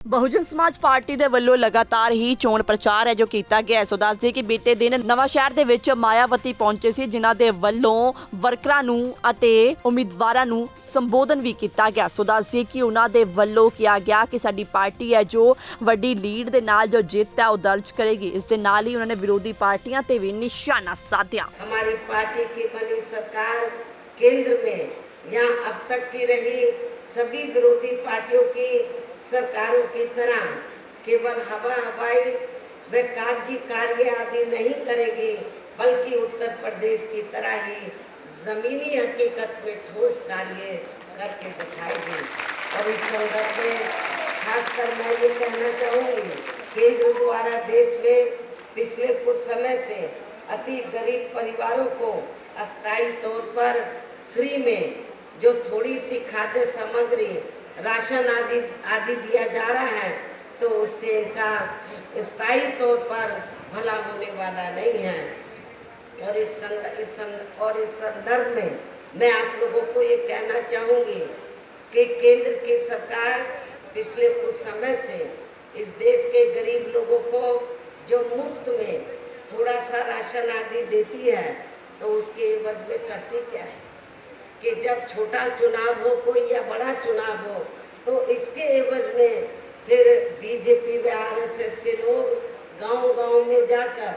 Bahujan Samaj party ਦੇ ਵੱਲੋਂ ਲਗਾਤਾਰ ਹੀ ਚੋਣ ਪ੍ਰਚਾਰ ਹੈ ਜੋ ਕੀਤਾ ਗਿਆ। ਸੋ ਦੱਸ ਦਈਏ ਕਿ ਬੀਤੇ ਦਿਨ ਨਵਾਂ ਸ਼ਹਿਰ ਦੇ ਵਿੱਚ ਮਾਇਆਵਤੀ ਪਹੁੰਚੇ ਸੀ, ਜਿਨ੍ਹਾਂ ਦੇ ਵੱਲੋਂ ਵਰਕਰਾਂ ਨੂੰ ਅਤੇ ਉਮੀਦਵਾਰਾਂ ਨੂੰ ਸੰਬੋਧਨ ਵੀ ਕੀਤਾ ਗਿਆ। ਸੋ ਦੱਸ ਦਈਏ ਕਿ ਉਹਨਾਂ ਦੇ ਵੱਲੋਂ ਕਿਹਾ ਗਿਆ ਕਿ ਸਾਡੀ ਪਾਰਟੀ ਹੈ ਜੋ ਵੱਡੀ ਲੀਡ ਦੇ ਨਾਲ ਜੋ ਜਿੱਤ ਹੈ ਉਹ ਦਰਜ ਕਰੇਗੀ। ਇਸ ਦੇ ਨਾਲ ਹੀ ਉਹਨਾਂ ਨੇ ਵਿਰੋਧੀ ਪਾਰਟੀਆਂ ਤੇ ਵੀ ਨਿਸ਼ਾਨਾ ਸਾਧਿਆ। हमारी पार्टी की बनी सरकार केंद्र में यहाँ अब तक की रही सभी विरोधी पार्टियों की सरकारों की तरह केवल हवाई व कागजी कार्य आदि नहीं करेगी, बल्कि उत्तर प्रदेश की तरह ही जमीनी हकीकत में ठोस कार्य करके दिखाएगी। और इस संदर्भ में खासकर मैं ये कहना चाहूँगी, केंद्र द्वारा देश में पिछले कुछ समय से अति गरीब परिवारों को अस्थायी तौर पर फ्री में जो थोड़ी सी खाद्य सामग्री, राशन आदि दिया जा रहा है, तो उससे इनका स्थायी तौर पर भला होने वाला नहीं है। और इस संदर्भ में मैं आप लोगों को ये कहना चाहूँगी कि केंद्र की सरकार पिछले कुछ समय से इस देश के गरीब लोगों को जो मुफ्त में थोड़ा सा राशन आदि देती है, तो उसके एवज में करती क्या है कि जब छोटा चुनाव हो कोई या बड़ा चुनाव हो, तो इसके एवज में फिर बीजेपी व आरएसएस के लोग गांव-गांव में जाकर,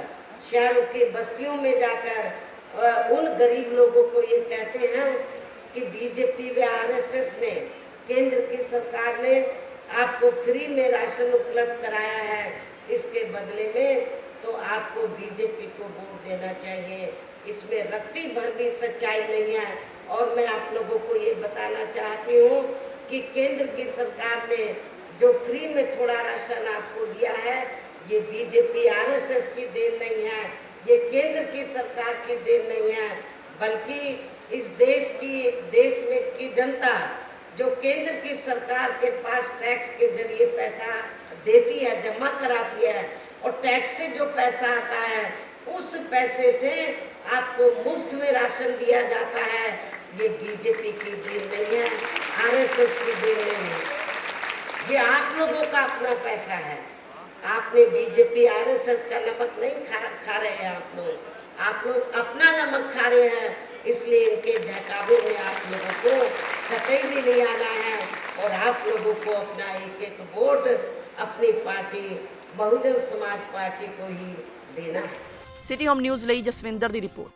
शहरों की बस्तियों में जाकर उन गरीब लोगों को ये कहते हैं कि बीजेपी व आरएसएस ने, केंद्र की सरकार ने आपको फ्री में राशन उपलब्ध कराया है, इसके बदले में तो आपको बीजेपी को वोट देना चाहिए। इसमें रत्ती भर भी सच्चाई नहीं है। और मैं आप लोगों को ये बताना चाहती हूँ कि केंद्र की सरकार ने जो फ्री में थोड़ा राशन आपको दिया है, ये बीजेपी आरएसएस की देन नहीं है, ये केंद्र की सरकार की देन नहीं है, बल्कि इस देश में की जनता जो केंद्र की सरकार के पास टैक्स के जरिए पैसा देती है, जमा कराती है, और टैक्स से जो पैसा आता है उस पैसे से आपको मुफ्त में राशन दिया जाता है। ये बीजेपी की देन नहीं है, आरएसएस की देन नहीं है, ये आप लोगों का अपना पैसा है। आपने बीजेपी आरएसएस का नमक नहीं खा रहे हैं, आप लोग अपना नमक खा रहे हैं। इसलिए इनके बहकावे में आप लोगों को कतई भी नहीं आना है, और आप लोगों को अपना एक वोट अपनी पार्टी बहुजन समाज पार्टी को ही देना है। सिटी होम न्यूज़ ਲਈ ਜਸਵਿੰਦਰ ਦੀ ਰਿਪੋर्ट।